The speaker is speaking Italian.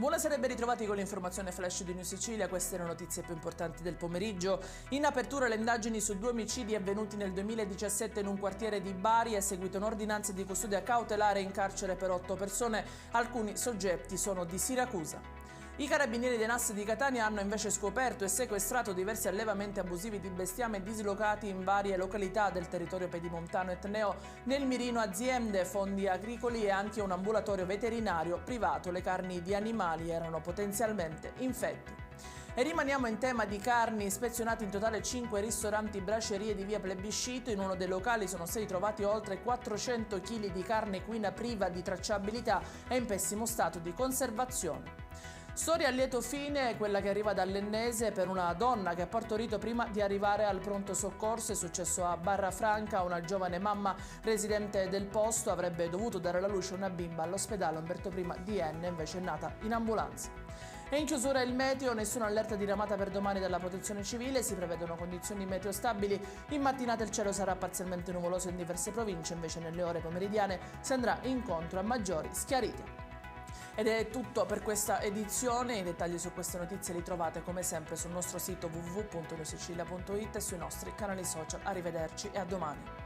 Buonasera e ben ritrovati con l'informazione flash di New Sicilia. Queste le notizie più importanti del pomeriggio. In apertura le indagini su 2 omicidi avvenuti nel 2017 in un quartiere di Bari. È seguita un'ordinanza di custodia cautelare in carcere per 8 persone. Alcuni soggetti sono di Siracusa. I carabinieri dei NAS di Catania hanno invece scoperto e sequestrato diversi allevamenti abusivi di bestiame dislocati in varie località del territorio pedimontano etneo. Nel mirino aziende, fondi agricoli e anche un ambulatorio veterinario privato. Le carni di animali erano potenzialmente infetti. E rimaniamo in tema di carni. Ispezionati in totale 5 ristoranti bracerie di via Plebiscito. In uno dei locali sono stati trovati oltre 400 kg di carne equina priva di tracciabilità e in pessimo stato di conservazione. Storia a lieto fine, quella che arriva dall'Ennese per una donna che ha partorito prima di arrivare al pronto soccorso. È successo a Barrafranca. Una giovane mamma residente del posto avrebbe dovuto dare alla luce una bimba all'ospedale Umberto I di Enne, invece è nata in ambulanza. E in chiusura il meteo, nessuna allerta diramata per domani dalla Protezione Civile, si prevedono condizioni meteo stabili. In mattinata il cielo sarà parzialmente nuvoloso in diverse province, invece nelle ore pomeridiane si andrà incontro a maggiori schiarite. Ed è tutto per questa edizione. I dettagli su queste notizie li trovate come sempre sul nostro sito www.newsicilia.it e sui nostri canali social. Arrivederci e a domani.